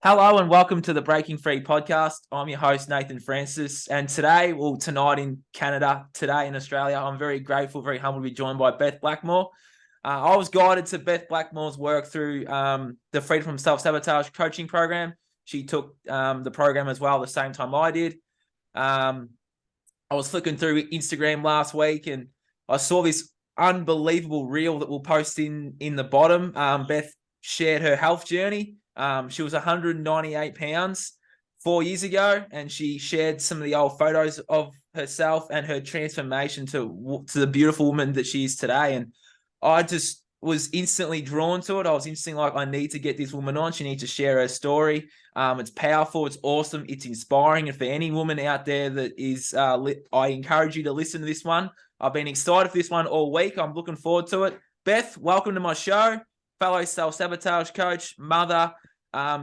Hello and welcome to the Breaking Free podcast. I'm your host, Nathan Francis. And tonight in Canada, today in Australia, I'm very grateful, very humbled to be joined by Beth Blackmore. I was guided to Beth Blackmore's work through the Freedom from Self-Sabotage coaching program. She took the program as well at the same time I did. I was flicking through Instagram last week and I saw this unbelievable reel that we'll post in the bottom. Beth shared her health journey. She was 198 pounds 4 years ago, and she shared some of the old photos of herself and her transformation to the beautiful woman that she is today. And I just was instantly drawn to it. I was instantly like, I need to get this woman on. She needs to share her story. It's powerful. It's awesome. It's inspiring. And for any woman out there that is, I encourage you to listen to this one. I've been excited for this one all week. I'm looking forward to it. Beth, welcome to my show. Fellow self-sabotage coach, mother,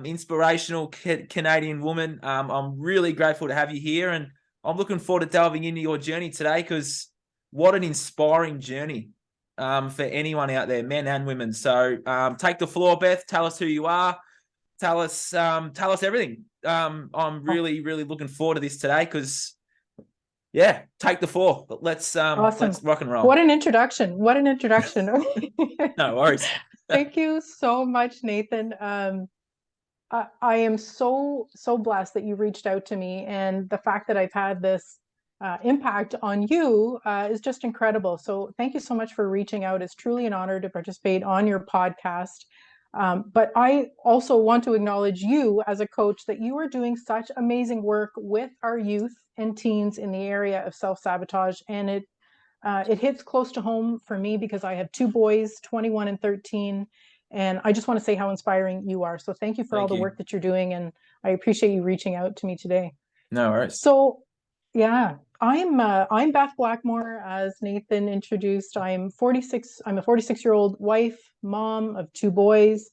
inspirational Canadian woman. I'm really grateful to have you here, and I'm looking forward to delving into your journey today because what an inspiring journey for anyone out there, men and women. So take the floor, Beth. Tell us who you are. Tell us everything. I'm really looking forward to this today because, yeah, take the floor. Let's Awesome. let's rock and roll. What an introduction. What an introduction. No worries. Thank you so much, Nathan. I am so blessed that you reached out to me, and the fact that I've had this impact on you is just incredible. So thank you so much for reaching out. It's truly an honor to participate on your podcast. But I also want to acknowledge you as a coach, that you are doing such amazing work with our youth and teens in the area of self-sabotage. And it hits close to home for me because I have two boys, 21 and 13. And I just want to say how inspiring you are. So thank you for all the work that you're doing. And I appreciate you reaching out to me today. No worries. So yeah, I'm Beth Blackmore, as Nathan introduced. I'm 46. I'm a 46-year-old wife, mom of two boys.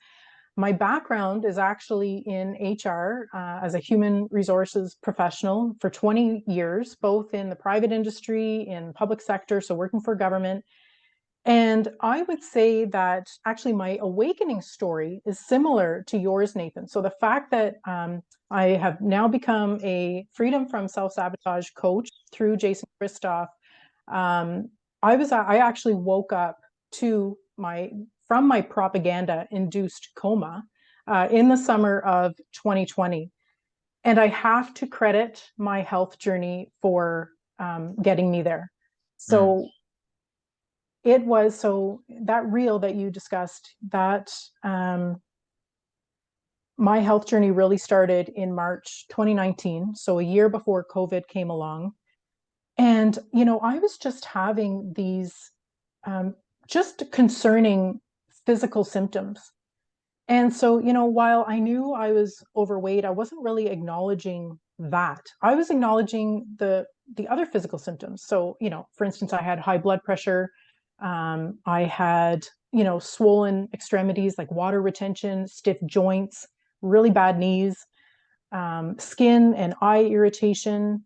My background is actually in HR as a human resources professional for 20 years, both in the private industry, in public sector, so working for government. And I would say that actually my awakening story is similar to yours, Nathan. So the fact that I have now become a freedom from self-sabotage coach through Jason Christoff, I actually woke up from my propaganda-induced coma in the summer of 2020. And I have to credit my health journey for getting me there. So that reel that you discussed, that my health journey really started in March 2019, so a year before COVID came along. And, I was just having these just concerning physical symptoms. And so, while I knew I was overweight, I wasn't really acknowledging that. I was acknowledging the other physical symptoms. So, for instance, I had high blood pressure. I had, swollen extremities like water retention, stiff joints, really bad knees, skin and eye irritation,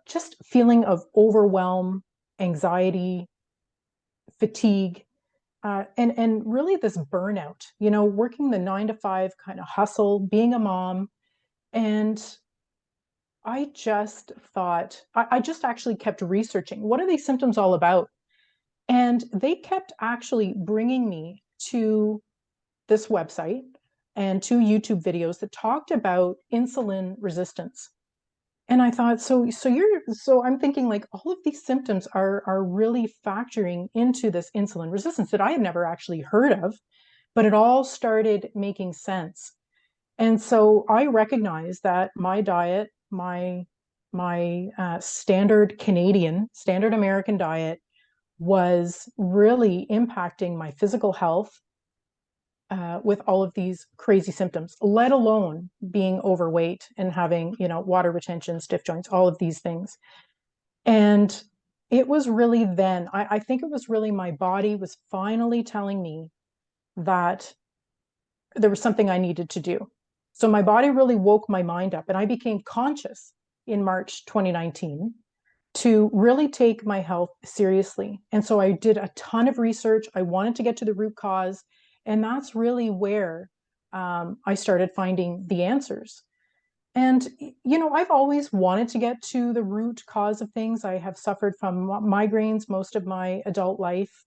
just feeling of overwhelm, anxiety, fatigue, and really this burnout, working the 9 to 5 kind of hustle, being a mom. And I just thought, I just actually kept researching, what are these symptoms all about? And they kept actually bringing me to this website and to YouTube videos that talked about insulin resistance. And I thought, so I'm thinking like all of these symptoms are really factoring into this insulin resistance that I had never actually heard of, but it all started making sense. And so I recognized that my diet, my standard American diet, was really impacting my physical health with all of these crazy symptoms, let alone being overweight and having, water retention, stiff joints, all of these things. And it was really then, I think it was really my body was finally telling me that there was something I needed to do. So my body really woke my mind up, and I became conscious in March 2019 to really take my health seriously. And so I did a ton of research. I wanted to get to the root cause. And that's really where I started finding the answers. And, I've always wanted to get to the root cause of things. I have suffered from migraines most of my adult life.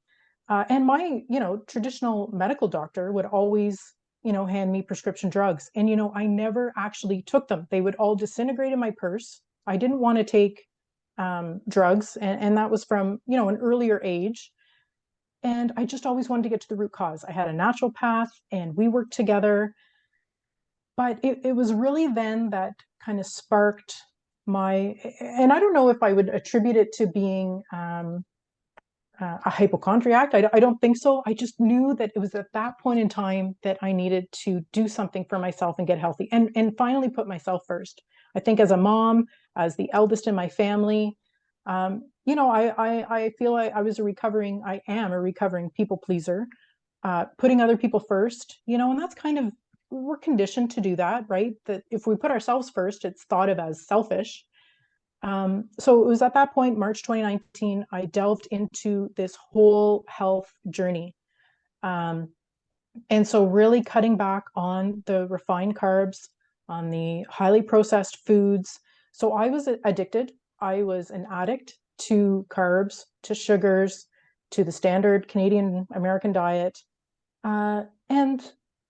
And my, traditional medical doctor would always, hand me prescription drugs. And, I never actually took them. They would all disintegrate in my purse. I didn't want to take drugs. And that was from, an earlier age. And I just always wanted to get to the root cause. I had a naturopath and we worked together. But it was really then that kind of sparked and I don't know if I would attribute it to being a hypochondriac. I don't think so. I just knew that it was at that point in time that I needed to do something for myself and get healthy and finally put myself first. I think as a mom, as the eldest in my family, I feel like I am a recovering people pleaser, putting other people first, and that's kind of, we're conditioned to do that, right? That if we put ourselves first, it's thought of as selfish. So it was at that point, March 2019, I delved into this whole health journey. And so really cutting back on the refined carbs, on the highly processed foods. So I was addicted. I was an addict to carbs, to sugars, to the standard Canadian American diet. And,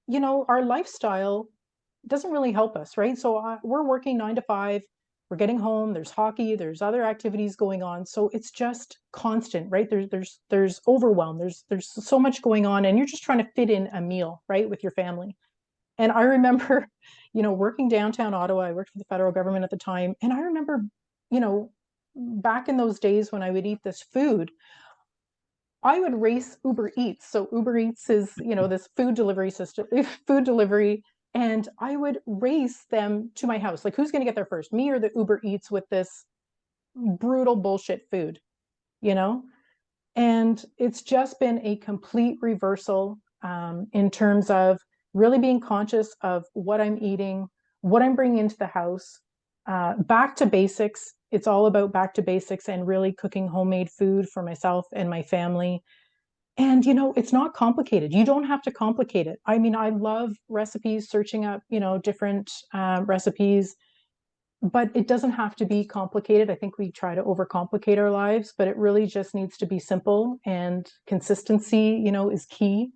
our lifestyle doesn't really help us, right? So we're working 9 to 5, we're getting home, there's hockey, there's other activities going on. So it's just constant, right? There's overwhelm, there's so much going on, and you're just trying to fit in a meal, right, with your family. And I remember, working downtown Ottawa, I worked for the federal government at the time. And I remember, you know, back in those days when I would eat this food, I would race Uber Eats. So Uber Eats is, this food delivery system, food delivery, and I would race them to my house. Like, who's going to get there first, me or the Uber Eats with this brutal bullshit food, you know? And it's just been a complete reversal in terms of really being conscious of what I'm eating, what I'm bringing into the house, back to basics. It's all about back to basics and really cooking homemade food for myself and my family. And, it's not complicated. You don't have to complicate it. I mean, I love recipes, searching up, different recipes, but it doesn't have to be complicated. I think we try to overcomplicate our lives, but it really just needs to be simple, and consistency, is key.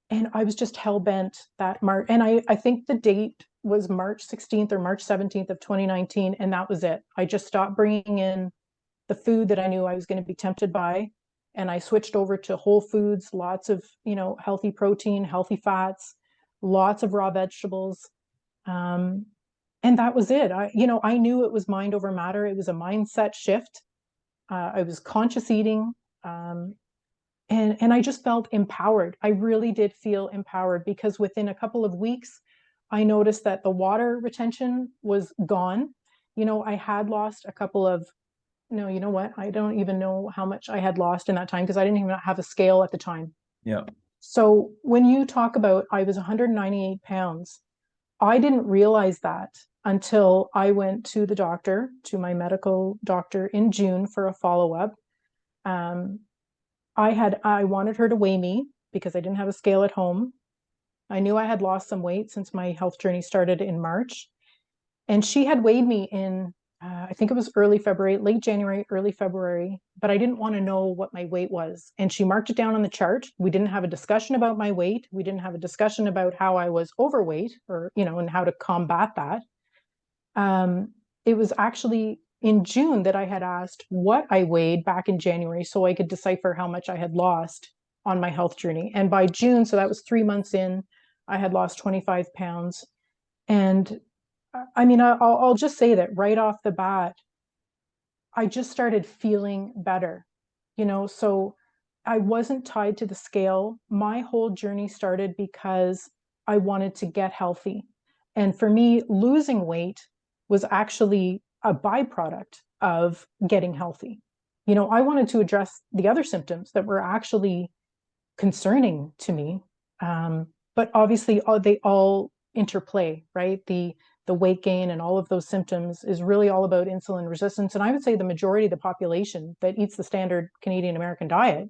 And I was just hell bent that March. And I think the date was March 16th or March 17th of 2019. And that was it. I just stopped bringing in the food that I knew I was going to be tempted by. And I switched over to whole foods, lots of, healthy protein, healthy fats, lots of raw vegetables. And that was it. I knew it was mind over matter. It was a mindset shift. I was conscious eating. And I just felt empowered. I really did feel empowered, because within a couple of weeks, I noticed that the water retention was gone. I had lost a couple of, no, you know what? I don't even know how much I had lost in that time, because I didn't even have a scale at the time. Yeah. So when you talk about I was 198 pounds, I didn't realize that until I went to the doctor, to my medical doctor in June for a follow-up. I wanted her to weigh me because I didn't have a scale at home. I knew I had lost some weight since my health journey started in March. And she had weighed me in, I think it was early February, late January, early February, but I didn't want to know what my weight was. And she marked it down on the chart. We didn't have a discussion about my weight. We didn't have a discussion about how I was overweight, or, and how to combat that. It was actually in June that I had asked what I weighed back in January, so I could decipher how much I had lost on my health journey. And by June, so that was 3 months in, I had lost 25 pounds. And I mean, I'll just say that right off the bat, I just started feeling better, so I wasn't tied to the scale. My whole journey started because I wanted to get healthy. And for me, losing weight was actually a byproduct of getting healthy. I wanted to address the other symptoms that were actually concerning to me. But obviously they all interplay, right? The weight gain and all of those symptoms is really all about insulin resistance. And I would say the majority of the population that eats the standard Canadian American diet,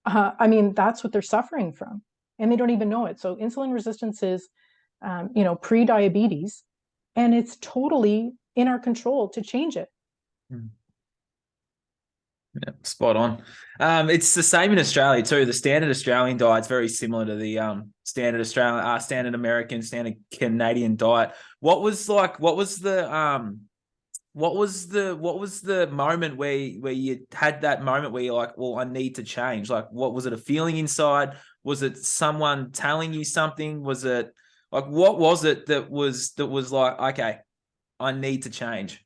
I mean, that's what they're suffering from, and they don't even know it. So insulin resistance is pre-diabetes, and it's totally in our control to change it. Yeah, spot on. It's the same in Australia too. The standard Australian diet's very similar to the standard Australian, standard American, standard Canadian diet. What was the moment where you had that moment where you're like, well, I need to change? Like, what was it? A feeling inside? Was it someone telling you something? Was it like, what was it that was like, okay, I need to change?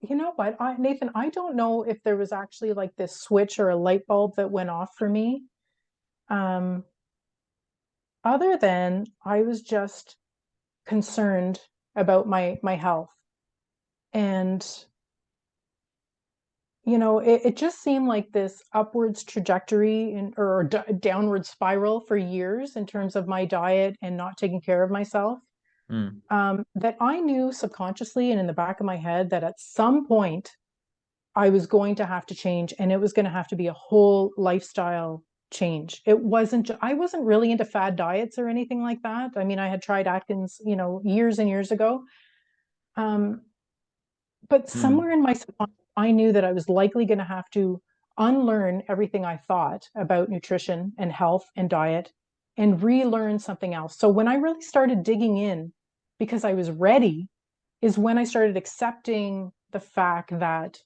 You know what, Nathan, I don't know if there was actually like this switch or a light bulb that went off for me. Um, Other than I was just concerned about my health. And, it just seemed like this upwards trajectory or downward spiral for years in terms of my diet and not taking care of myself. Mm. That I knew subconsciously and in the back of my head that at some point I was going to have to change, and it was going to have to be a whole lifestyle change. I wasn't really into fad diets or anything like that. I mean, I had tried Atkins, years and years ago. Um, but Mm. somewhere in my subconscious, I knew that I was likely going to have to unlearn everything I thought about nutrition and health and diet and relearn something else. So when I really started digging in because I was ready, is when I started accepting the fact that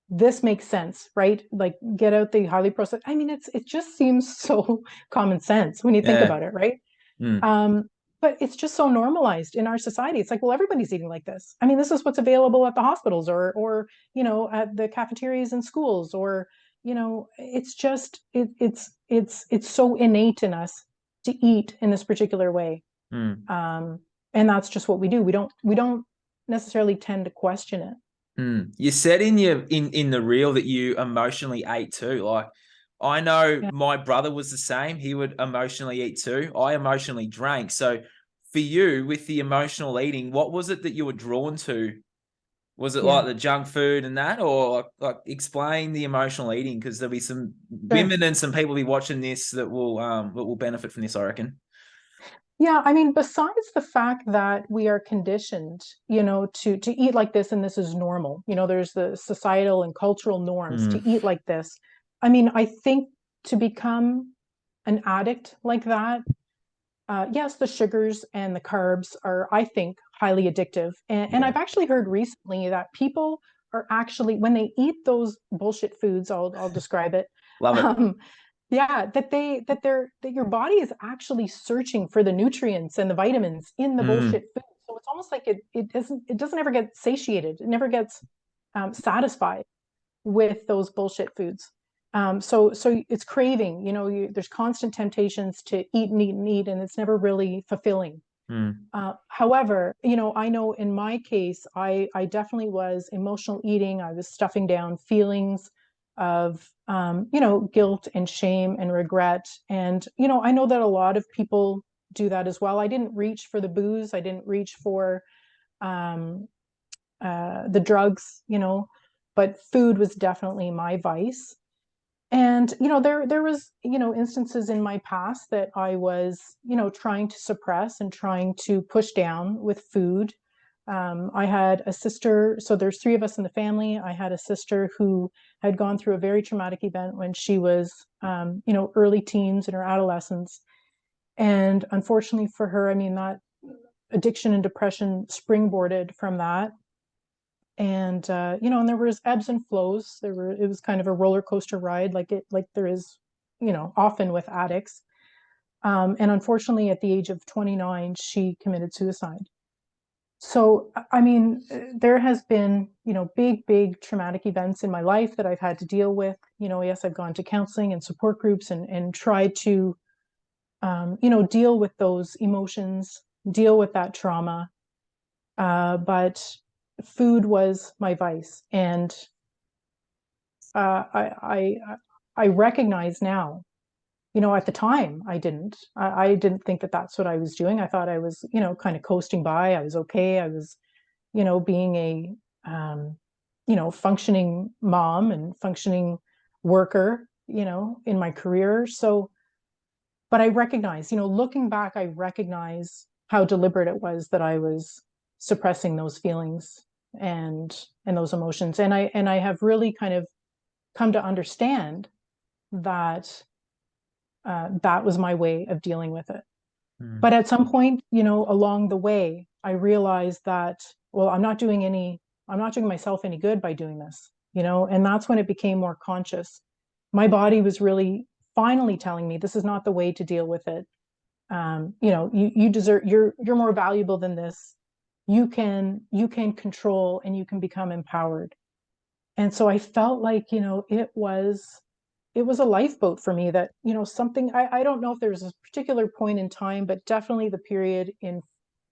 this makes sense, right? Like, get out the highly processed. I mean, it just seems so common sense when you think Yeah. about it, right? Mm. Um, but it's just so normalized in our society. It's like, well, everybody's eating like this. I mean, this is what's available at the hospitals or at the cafeterias in schools, or it's just it's so innate in us to eat in this particular way. Mm. Um, and that's just what we do. We don't necessarily tend to question it. Mm. You said in the reel that you emotionally ate too. Like, I know Yeah. my brother was the same. He would emotionally eat too. I emotionally drank. So for you, with the emotional eating, what was it that you were drawn to? Was it Yeah. like the junk food and that, or like explain the emotional eating? Because there'll be some Sure. women and some people be watching this that will benefit from this, I reckon. Yeah, I mean, besides the fact that we are conditioned, to eat like this and this is normal, there's the societal and cultural norms to Mm. eat like this. I mean, I think to become an addict like that, yes, the sugars and the carbs are, I think, highly addictive. And Yeah, I've actually heard recently that people are actually, when they eat those bullshit foods, I'll describe it. love it. Um, yeah, that your body is actually searching for the nutrients and the vitamins in the Mm. bullshit food. So it's almost like it doesn't ever get satiated. It never gets satisfied with those bullshit foods. So it's craving. There's constant temptations to eat and eat and eat, and it's never really fulfilling. Mm. However, I know in my case, I definitely was emotional eating. I was stuffing down feelings of, guilt and shame and regret. And, I know that a lot of people do that as well. I didn't reach for the booze. I didn't reach for um, the drugs, but food was definitely my vice. And there was instances in my past that I was trying to suppress and trying to push down with food. I had a sister, so there's three of us in the family. I had a sister who had gone through a very traumatic event when she was early teens and her adolescence. And unfortunately for her, I mean, that addiction and depression springboarded from that. And and there was ebbs and flows. It was kind of a roller coaster ride, like there is often with addicts. And unfortunately at the age of 29 she committed suicide. So I mean, there has been big traumatic events in my life that I've had to deal with. Yes, I've gone to counseling and support groups and tried to deal with those emotions, deal with that trauma. But food was my vice, and uh, I, I I recognize now. At the time, I didn't think that that's what I was doing. I thought I was, kind of coasting by. I was okay. I was, being a, functioning mom and functioning worker, in my career. So, but I recognize, looking back, I recognize how deliberate it was that I was suppressing those feelings and those emotions. And I have really kind of come to understand that that was my way of dealing with it. Mm. But at some point, along the way, I realized that, well, I'm not doing myself any good by doing this, and that's when it became more conscious. My body was really finally telling me this is not the way to deal with it. You deserve, you're more valuable than this. You can control and you can become empowered. And so I felt like, it was a lifeboat for me that, something, I don't know if there was a particular point in time, but definitely the period in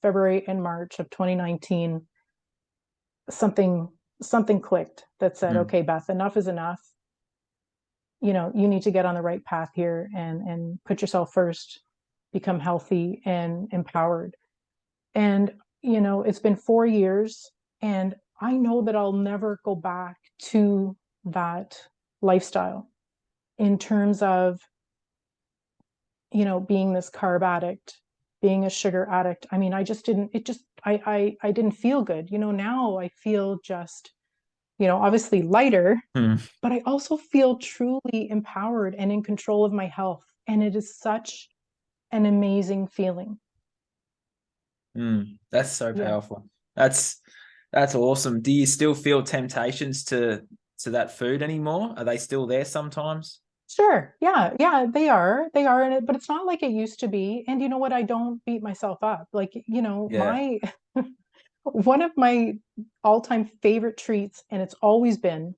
February and March of 2019, something something clicked that said, Mm. okay, Beth, enough is enough. You need to get on the right path here and put yourself first, become healthy and empowered. And, it's been 4 years, and I know that I'll never go back to that lifestyle in terms of, being this carb addict, being a sugar addict. I mean, I just didn't, it just, I didn't feel good. Now I feel just, obviously lighter, Mm. but I also feel truly empowered and in control of my health. And it is such an amazing feeling. Mm. That's so Yeah. powerful. That's awesome. Do you still feel temptations to that food anymore? Are they still there sometimes? Sure. Yeah. Yeah, they are. They are in it, but it's not like it used to be. And you know what? I don't beat myself up. Like, Yeah. my one of my all-time favorite treats, and it's always been,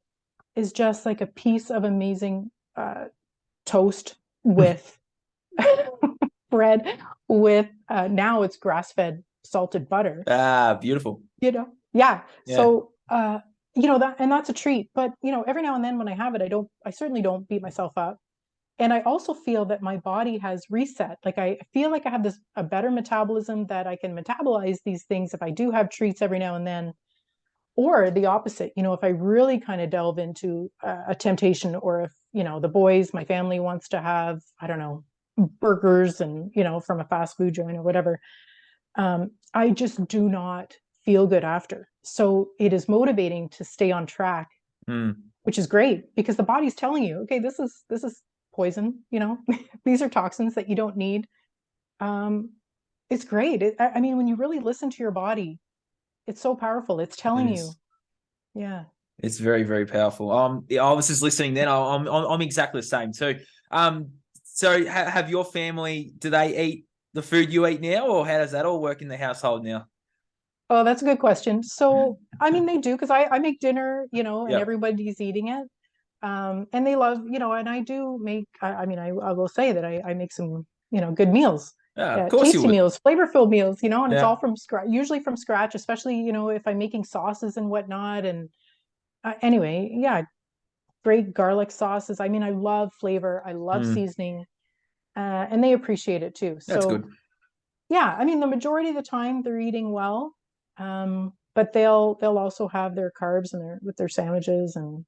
is just like a piece of amazing toast with bread with now it's grass-fed salted butter. Ah, beautiful. Yeah. Yeah. So that, and that's a treat. But every now and then when I have it, I certainly don't beat myself up. And I also feel that my body has reset. Like I feel like I have a better metabolism, that I can metabolize these things if I do have treats every now and then. Or the opposite, if I really kind of delve into a temptation, or if, the boys, my family wants to have, I don't know, burgers and, from a fast food joint or whatever, I just do not feel good after. So it is motivating to stay on track, Mm. which is great because the body's telling you, okay, this is poison, these are toxins that you don't need. Um, it's great. I mean, when you really listen to your body, it's so powerful. It's It telling you, is. yeah. It's very, very powerful. Yeah, I was just listening then. I'm exactly the same too. So have your family, do they eat the food you eat now, or how does that all work in the household now? Oh, that's a good question. So, I mean, they do because I make dinner, and Yep. everybody's eating it. And they love, and I do make, I mean, I will say that I make some, good meals, Yeah, of course you tasty would. meals, flavor-filled meals, and it's Yeah. all from scratch, usually from scratch, especially, if I'm making sauces and whatnot. And anyway, yeah, great garlic sauces. I mean, I love flavor, I love Mm, seasoning, and they appreciate it too. that's So, good. yeah, I mean, the majority of the time they're eating well, but they'll also have their carbs and with their sandwiches and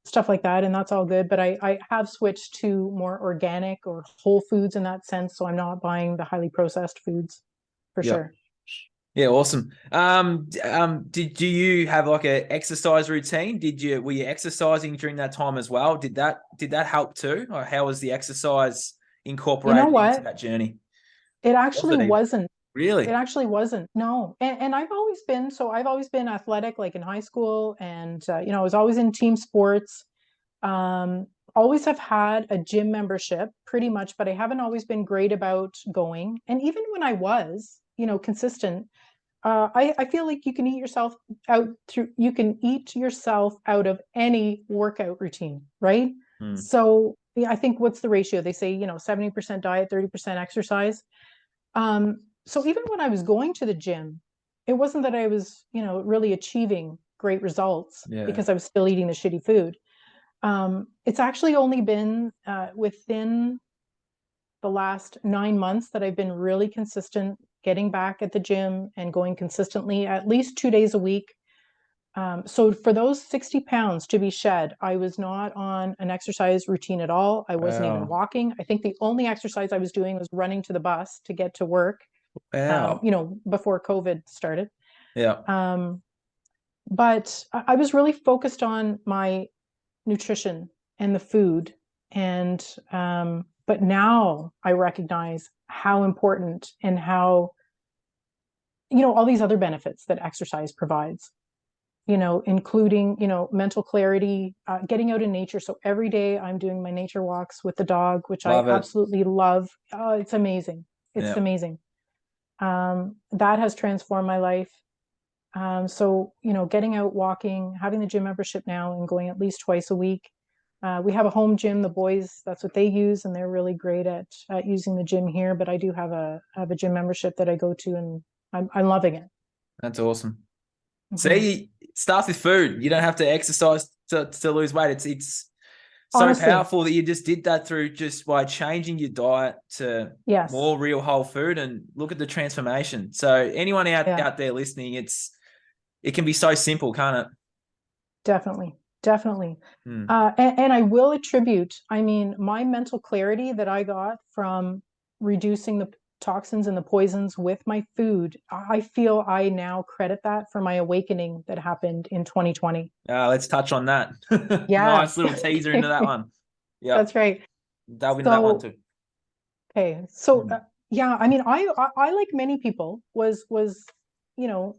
stuff like that, and that's all good. But I have switched to more organic or whole foods in that sense, so I'm not buying the highly processed foods for Yeah. sure. Yeah, awesome. Did you have like a exercise routine? Were you exercising during that time as well? Did that help too? Or how was the exercise You know incorporated into what? that journey? It Was actually it even? wasn't. It Really? actually wasn't. No. And I've always been athletic, like in high school, and I was always in team sports. Um, Always have had a gym membership pretty much, but I haven't always been great about going. And even when I was, consistent, I feel like you can eat yourself out of any workout routine, right? Mm, So yeah, I think what's the ratio? They say, 70% diet, 30% exercise. So even when I was going to the gym, it wasn't that I was, really achieving great results yeah. because I was still eating the shitty food. It's actually only been within the last 9 months that I've been really consistent getting back at the gym and going consistently at least 2 days a week. So for those 60 pounds to be shed, I was not on an exercise routine at all. I wasn't even Wow. walking. I think the only exercise I was doing was running to the bus to get to work. Wow. Before COVID started. Yeah. Um, but I was really focused on my nutrition and the food. And but now I recognize how important and how, all these other benefits that exercise provides, including, mental clarity, getting out in nature. So every day I'm doing my nature walks with the dog, which I Love it. absolutely love. Oh, it's amazing. It's Yeah. amazing. That has transformed my life. So, getting out walking, having the gym membership now and going at least twice a week. We have a home gym. The boys, that's what they use, and they're really great at using the gym here. But I do have a gym membership that I go to, and I'm loving it. That's awesome. Mhm. See, it starts with food. You don't have to exercise to lose weight. It's so Honestly, powerful that you just did that through just by changing your diet to yes, more real whole food, and look at the transformation. So anyone yeah, out there listening, it can be so simple, can't it? definitely, definitely. Hmm. And I will attribute, I mean, my mental clarity that I got from reducing the toxins and the poisons with my food, I feel I now credit that for my awakening that happened in 2020. Let's touch on that. Yeah. Nice little teaser into that one. Yep. That's right. Delve into that one So, too. okay. So, Hmm. yeah, I mean, I like many people you know,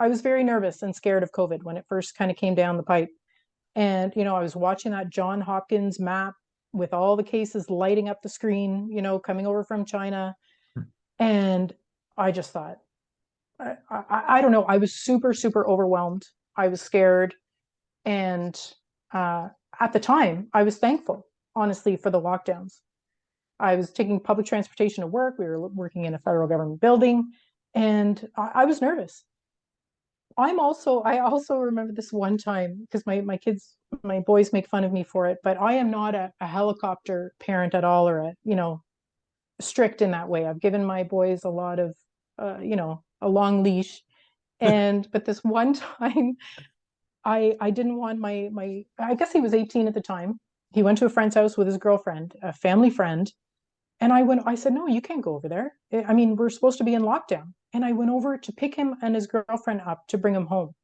I was very nervous and scared of COVID when it first kind of came down the pipe. And, I was watching that John Hopkins map with all the cases lighting up the screen, coming over from China. And I just thought, I don't know. I was super, super overwhelmed. I was scared. And uh, at the time, I was thankful, honestly, for the lockdowns. I was taking public transportation to work. We were working in a federal government building, and I was nervous. I also remember this one time because my kids, my boys make fun of me for it, but I am not a helicopter parent at all, or strict in that way. I've given my boys a lot of, a long leash. But this one time, I didn't want I guess he was 18 at the time. He went to a friend's house with his girlfriend, a family friend. And I said, no, you can't go over there. I mean, we're supposed to be in lockdown. And I went over to pick him and his girlfriend up to bring him home.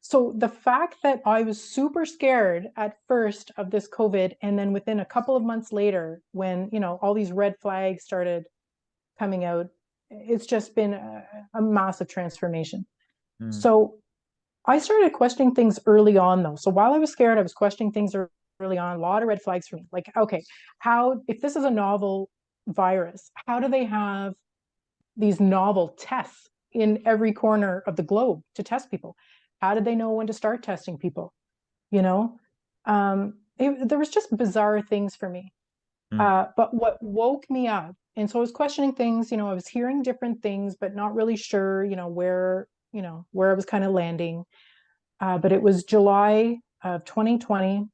So the fact that I was super scared at first of this COVID, and then within a couple of months later, when, all these red flags started coming out, it's just been a massive transformation. Hmm. So I started questioning things early on, though. So while I was scared, I was questioning things early on. A lot of red flags for me. Like, okay, if this is a novel virus, how do they have these novel tests in every corner of the globe to test people? How did they know when to start testing people? You know, there was just bizarre things for me. Hmm. But what woke me up, and so I was questioning things. I was hearing different things, but not really sure, where I was kind of landing. But it was July of 2020. I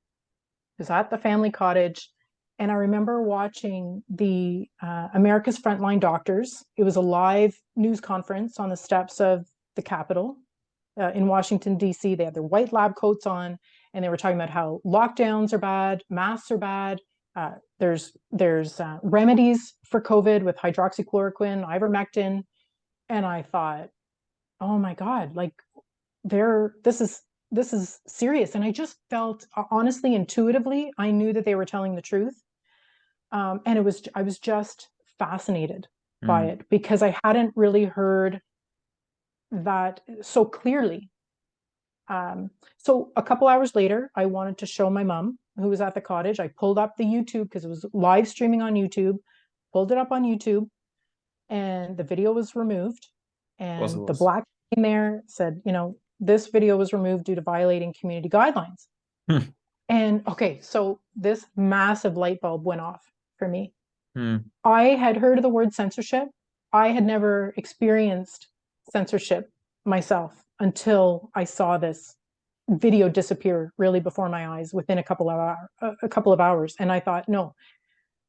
was at the family cottage, and I remember watching the America's Frontline Doctors. It was a live news conference on the steps of the Capitol in Washington, D.C. They had their white lab coats on, and they were talking about how lockdowns are bad, masks are bad. There's remedies for COVID with hydroxychloroquine, ivermectin, and I thought, oh my God, like they're this is serious. And I just felt, honestly, intuitively, I knew that they were telling the truth. And I was just fascinated by Hmm. it because I hadn't really heard that so clearly. So a couple hours later, I wanted to show my mom who was at the cottage. I pulled up the YouTube because it was live streaming on YouTube, pulled it up on YouTube, and the video was removed. Of course it And the was. black in there said, this video was removed due to violating community guidelines. Hmm. And okay, so this massive light bulb went off for me. Hmm. I had heard of the word censorship. I had never experienced censorship myself until I saw this video disappear really before my eyes within a couple of hours. And I thought, no,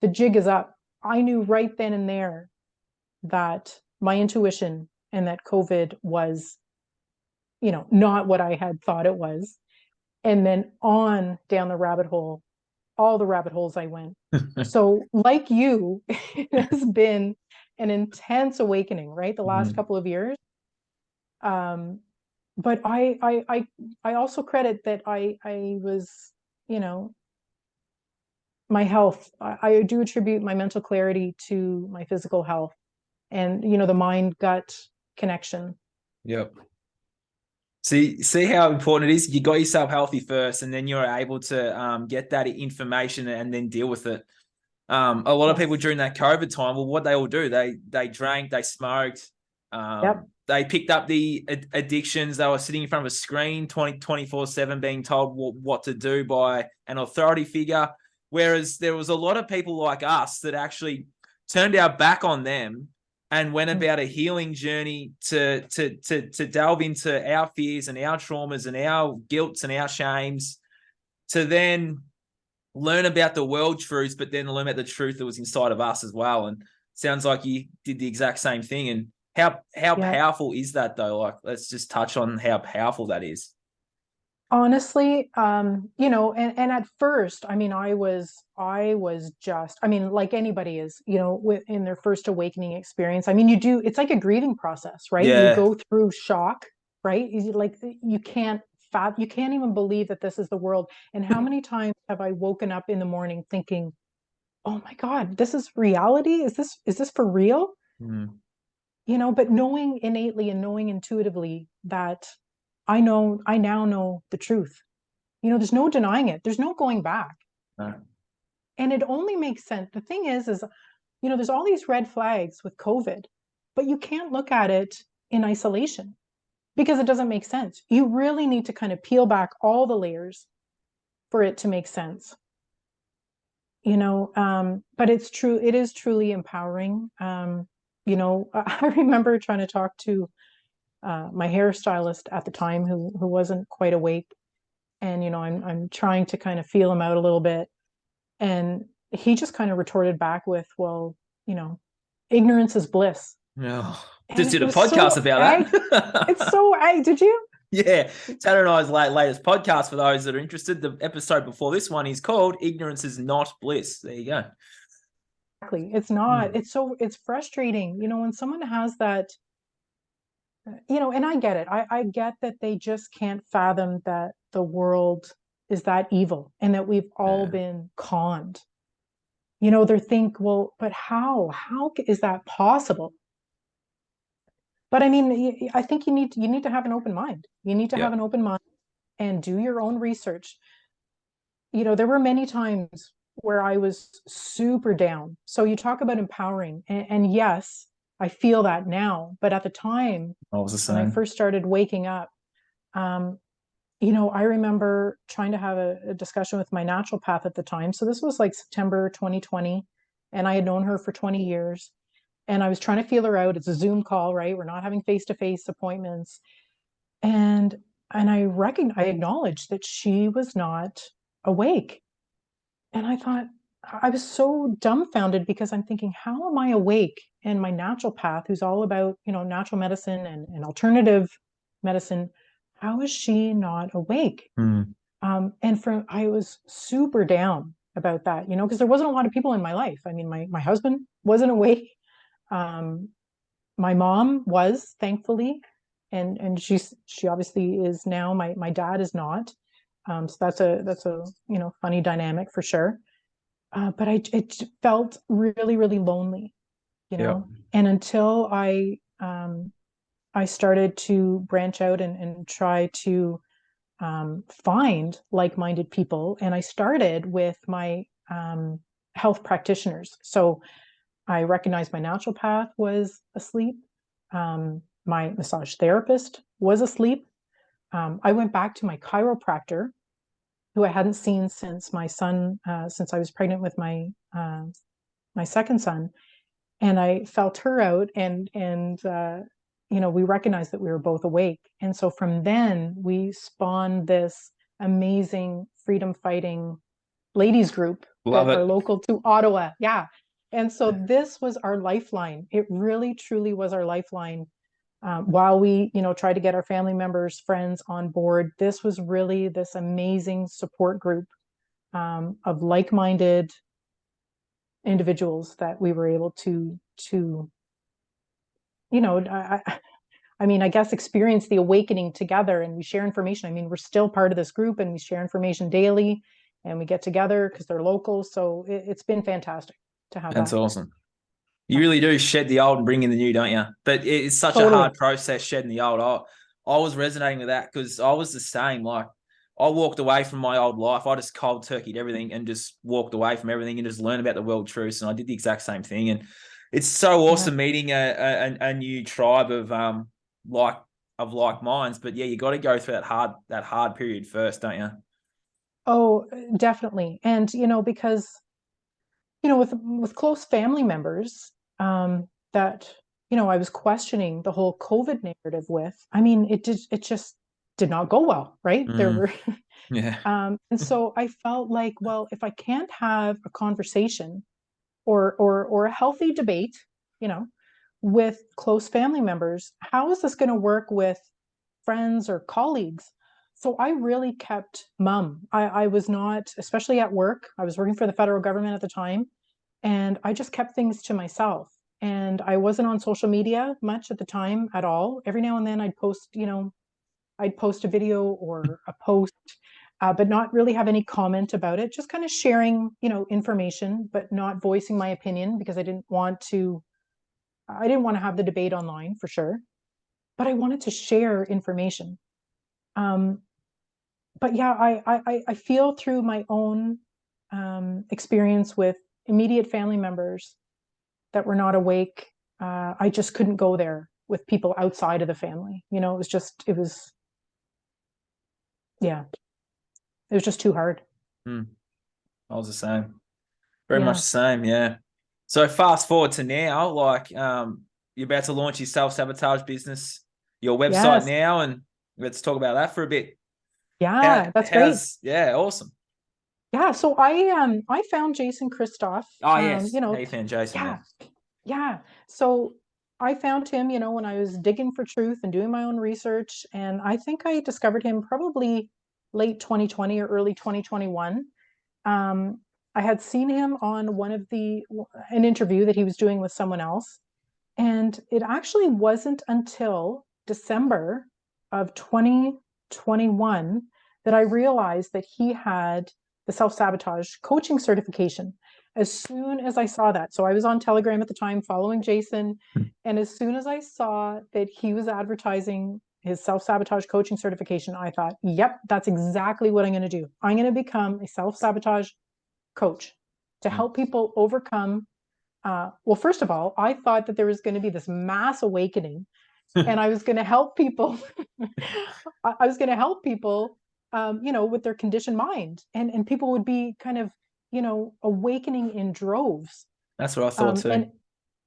the jig is up. I knew right then and there that my intuition and that COVID was, not what I had thought it was. And then on down the rabbit hole, all the rabbit holes I went. So, like you, it has been an intense awakening, right? The last couple of years. But I also credit that I was, you know, my health. I do attribute my mental clarity to my physical health and, you know, the mind gut connection. Yep. See how important it is. You got yourself healthy first, and then you're able to get that information and then deal with it. A lot of people during that COVID time, well, what they all do, they drank, they smoked, Yep. they picked up the addictions. They were sitting in front of a screen 24/7 being told what to do by an authority figure. Whereas there was a lot of people like us that actually turned our back on them and went about a healing journey to delve into our fears and our traumas and our guilts and our shames, to then learn about the world truths, but then learn about the truth that was inside of us as well. And sounds like you did the exact same thing. And how powerful is that though? Like, let's just touch on how powerful that is. Honestly, you know, and at first, I mean, I was just, I mean, like anybody is, you know, in their first awakening experience. I mean, it's like a grieving process, right? You Yeah. go through shock, right? Like you can't even believe that this is the world. And how many times have I woken up in the morning thinking, oh my God, this is reality? Is this for real? Mm. You know, but knowing innately and knowing intuitively that I now know the truth. You know, there's no denying it. There's no going back. No. And it only makes sense. The thing is, you know, there's all these red flags with COVID, but you can't look at it in isolation because it doesn't make sense. You really need to kind of peel back all the layers for it to make sense. You know, but it is truly empowering. You know, I remember trying to talk to my hairstylist at the time who wasn't quite awake. And, you know, I'm trying to kind of feel him out a little bit. And he just kind of retorted back with, well, you know, ignorance is bliss. No. And Just it did a was so podcast about egg. It's that. so egg. Did you? Yeah. Tanner and I's latest podcast, for those that are interested, the episode before this one is called Ignorance is Not Bliss. There you go. Exactly. It's not. It's frustrating. You know, when someone has that, you know, and I get it. I get that they just can't fathom that the world is that evil and that we've all been conned. You know, they think, well, but how is that possible? But I mean, I think you need to have an open mind. You need to have Yeah. an open mind and do your own research. You know, there were many times where I was super down. So you talk about empowering, and yes, I feel that now. But at the time I was the when I same. first started waking up, um, you know, I remember trying to have a discussion with my naturopath at the time. So this was like September 2020, and I had known her for 20 years. And I was trying to feel her out. It's a Zoom call, right? We're not having face-to-face appointments. And I acknowledged that she was not awake. And I thought, I was so dumbfounded because I'm thinking, how am I awake? And my naturopath, who's all about, you know, natural medicine and alternative medicine, how is she not awake? And I was super down about that, you know, because there wasn't a lot of people in my life. I mean, my husband wasn't awake. Um, my mom was, thankfully, and she obviously is now. My dad is not. So that's a you know, funny dynamic for sure. But it felt really, really lonely, you Yeah. know. And until I started to branch out and try to find like-minded people, and I started with my health practitioners. So I recognized my naturopath was asleep. My massage therapist was asleep. I went back to my chiropractor, who I hadn't seen since since I was pregnant with my second son, and I felt her out, and you know, we recognized that we were both awake, and so from then we spawned this amazing freedom fighting ladies group Love that are it. local to Ottawa. Yeah. And so this was our lifeline. It really, truly was our lifeline. While we, you know, tried to get our family members, friends on board, this was really this amazing support group of like-minded individuals that we were able to I mean, I guess experience the awakening together, and we share information. I mean, we're still part of this group and we share information daily, and we get together because they're local. So it's been fantastic to have That's that. awesome. You really do shed the old and bring in the new, don't you? But it's such a Totally. hard process shedding the old. I was resonating with that because I was the same. Like, I walked away from my old life. I just cold turkeyed everything and just walked away from everything and just learned about the world truths. And I did the exact same thing. And it's so awesome meeting a new tribe of like minds. But yeah, you got to go through that hard period first, don't you? Oh, definitely. And because with close family members, that I was questioning the whole COVID narrative with. I mean, it just did not go well, right? There Mm, were yeah. and so I felt like, well, if I can't have a conversation or a healthy debate, you know, with close family members, how is this going to work with friends or colleagues? So I really kept mum. I was not, especially at work, I was working for the federal government at the time, and I just kept things to myself. And I wasn't on social media much at the time at all. Every now and then I'd post a video or a post, but not really have any comment about it. Just kind of sharing, information, but not voicing my opinion because I didn't want to. I didn't want to have the debate online for sure, but I wanted to share information. Um, but yeah, I feel through my own experience with immediate family members that were not awake. I just couldn't go there with people outside of the family. Yeah, it was just too hard. Mm, I was the same. Very much Yeah. the same, yeah. So fast forward to now, like you're about to launch your self-sabotage business, your website Yes. now, and let's talk about that for a bit. Yeah, that's great. Yeah, awesome. Yeah, so I found Jason Christoph. Oh yes. How you found Jason, yeah. Yeah, yeah. So I found him, when I was digging for truth and doing my own research, and I think I discovered him probably late 2020 or early 2021. Um, I had seen him on an interview that he was doing with someone else, and it actually wasn't until December of 2021 that I realized that he had the self-sabotage coaching certification. As soon as I saw that, so I was on Telegram at the time following Jason, and as soon as I saw that he was advertising his self-sabotage coaching certification, I thought, yep, that's exactly what I'm going to do. I'm going to become a self-sabotage coach to Mm. help people overcome. Well, first of all, I thought that there was going to be this mass awakening, and I was going to help people. I was going to help people, with their conditioned mind, and people would be kind of, awakening in droves. That's what I thought Um, too.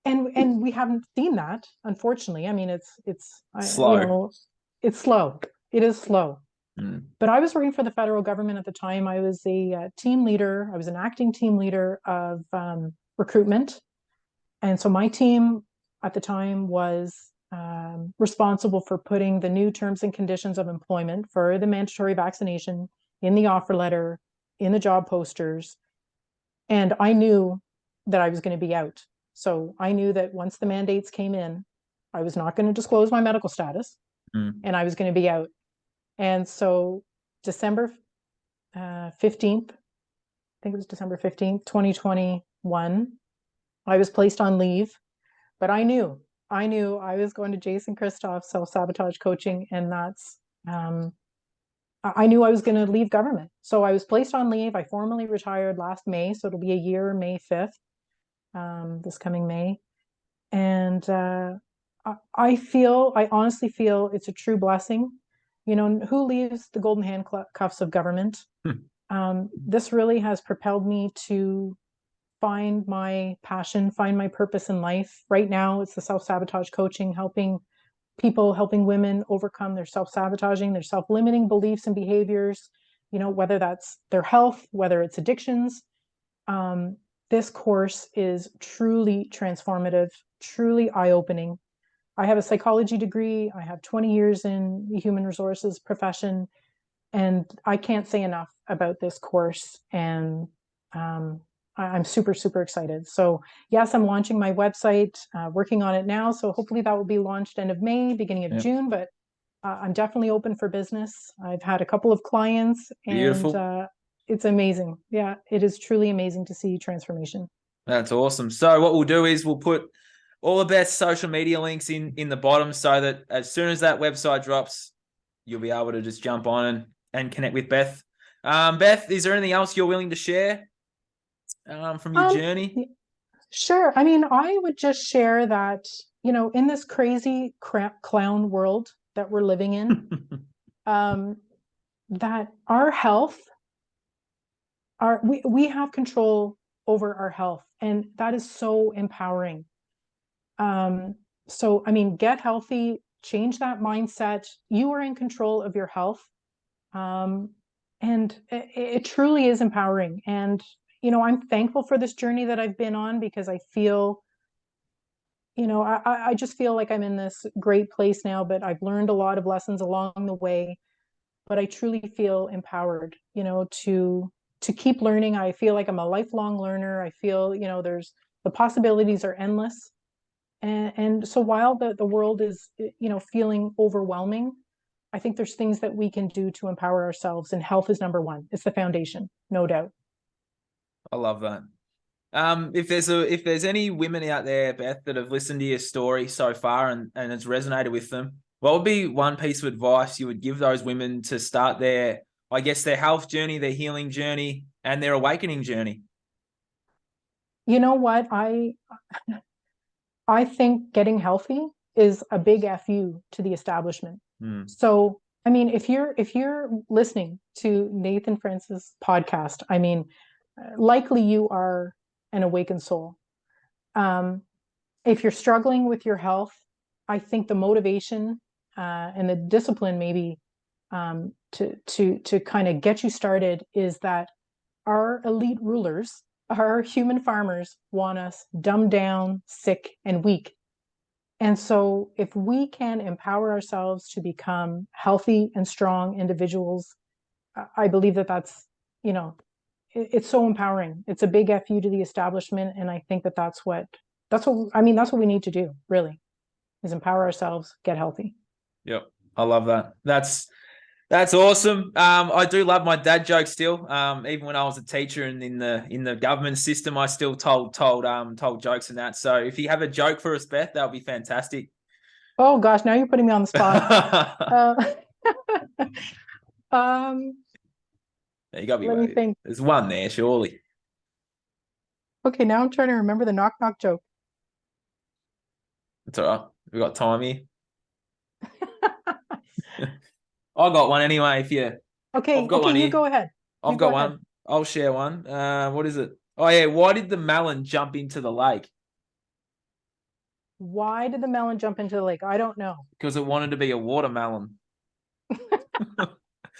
and and we haven't seen that, unfortunately. I mean, Slow. it's slow. It is slow. Mm. But I was working for the federal government at the time. I was a team leader. I was an acting team leader of recruitment. And so my team at the time was responsible for putting the new terms and conditions of employment for the mandatory vaccination in the offer letter, in the job posters. And I knew that I was going to be out. So I knew that once the mandates came in, I was not going to disclose my medical status, Mm. and I was going to be out. And so December 15th, I think it was December 15th, 2021, I was placed on leave, but I knew I was going to Jason Christoph's self-sabotage coaching, and I knew I was going to leave government. So I was placed on leave. I formally retired last May, so it'll be a year, May 5th, this coming May. And I honestly feel it's a true blessing. Who leaves the golden handcuffs of government? This really has propelled me to find my passion, find my purpose in life. Right now, it's the self-sabotage coaching, helping women overcome their self-sabotaging, their self-limiting beliefs and behaviors, whether that's their health, whether it's addictions. Um, this course is truly transformative, truly eye-opening. I have a psychology degree. I have 20 years in the human resources profession, and I can't say enough about this course. And I'm super, super excited. So yes, I'm launching my website, working on it now. So hopefully that will be launched end of May, beginning of June, but I'm definitely open for business. I've had a couple of clients and Beautiful. it's amazing. Yeah, it is truly amazing to see transformation. That's awesome. So what we'll do is we'll put all the best social media links in the bottom so that as soon as that website drops, you'll be able to just jump on and connect with Beth. Beth, is there anything else you're willing to share from your journey? Sure. I mean, I would just share that, in this crazy clown world that we're living in, that our health, we have control over our health, and that is so empowering. So, I mean, get healthy, change that mindset. You are in control of your health. And it truly is empowering. And, I'm thankful for this journey that I've been on because I feel, I just feel like I'm in this great place now, but I've learned a lot of lessons along the way. But I truly feel empowered, to keep learning. I feel like I'm a lifelong learner. I feel, there's the possibilities are endless. And so while the world is, feeling overwhelming, I think there's things that we can do to empower ourselves, and health is number one. It's the foundation, no doubt. I love that. If there's any women out there, Beth, that have listened to your story so far and it's resonated with them, what would be one piece of advice you would give those women to start their health journey, their healing journey, and their awakening journey? You know what? I think getting healthy is a big FU to the establishment. So, I mean, if you're listening to Nathan Francis' podcast, I mean, likely you are an awakened soul. If you're struggling with your health, I think the motivation and the discipline maybe to kind of get you started is that our elite rulers, our human farmers, want us dumbed down, sick, and weak. And so if we can empower ourselves to become healthy and strong individuals, I believe that it's so empowering. It's a big FU to the establishment. And I think that's what we need to do, really, is empower ourselves, get healthy. Yep. I love that. That's awesome. I do love my dad jokes still. Even when I was a teacher and in the government system, I still told jokes and that. So if you have a joke for us, Beth, that would be fantastic. Oh gosh, now you're putting me on the spot. You got me. Let me think. There's one there, surely. Okay, now I'm trying to remember the knock knock joke. It's all right. We got time here. I got one anyway. Okay, you go ahead. I've got one. I'll share one. What is it? Oh yeah. Why did the melon jump into the lake? Why did the melon jump into the lake? I don't know. Because it wanted to be a watermelon.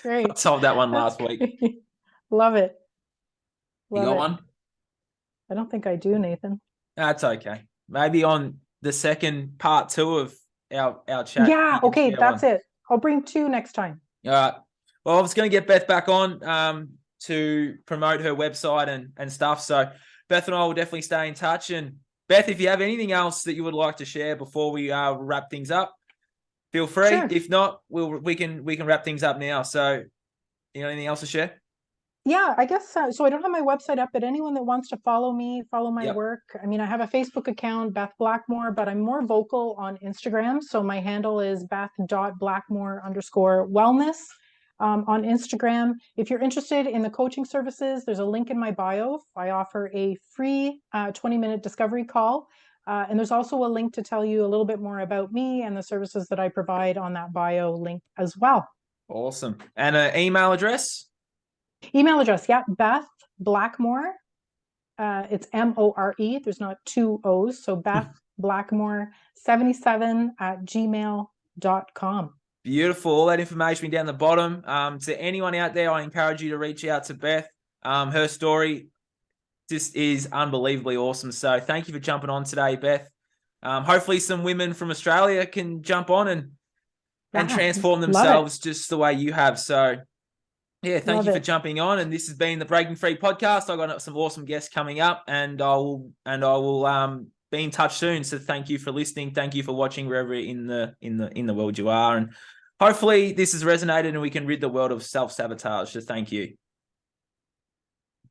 Great. I solved that one last week. Love it. You got one? I don't think I do, Nathan. That's okay. Maybe on the second part 2 of our chat. Yeah, okay, that's it. I'll bring 2 next time. All right. Well, I was going to get Beth back on to promote her website and stuff. So Beth and I will definitely stay in touch. And Beth, if you have anything else that you would like to share before we wrap things up, feel free. Sure. If not, we can wrap things up now. So, anything else to share? Yeah, I guess so. I don't have my website up, but anyone that wants to follow me, follow my work. I mean, I have a Facebook account, Beth Blackmore, but I'm more vocal on Instagram. So my handle is Beth.Blackmore_wellness on Instagram. If you're interested in the coaching services, there's a link in my bio. I offer a free 20-minute discovery call. And there's also a link to tell you a little bit more about me and the services that I provide on that bio link as well. Awesome. And an email address? Email address, yeah, Beth Blackmore. It's More. There's not 2 O's. So Beth Blackmore 77@gmail.com. Beautiful. All that information down the bottom. To anyone out there, I encourage you to reach out to Beth. Her story just is unbelievably awesome. So thank you for jumping on today, Beth. Hopefully some women from Australia can jump on and transform themselves just the way you have. So Yeah, thank Love you for it. jumping on. And this has been the Breaking Free podcast. I got some awesome guests coming up, and I will be in touch soon. So thank you for listening. Thank you for watching wherever in the world you are. And hopefully this has resonated and we can rid the world of self-sabotage. So thank you.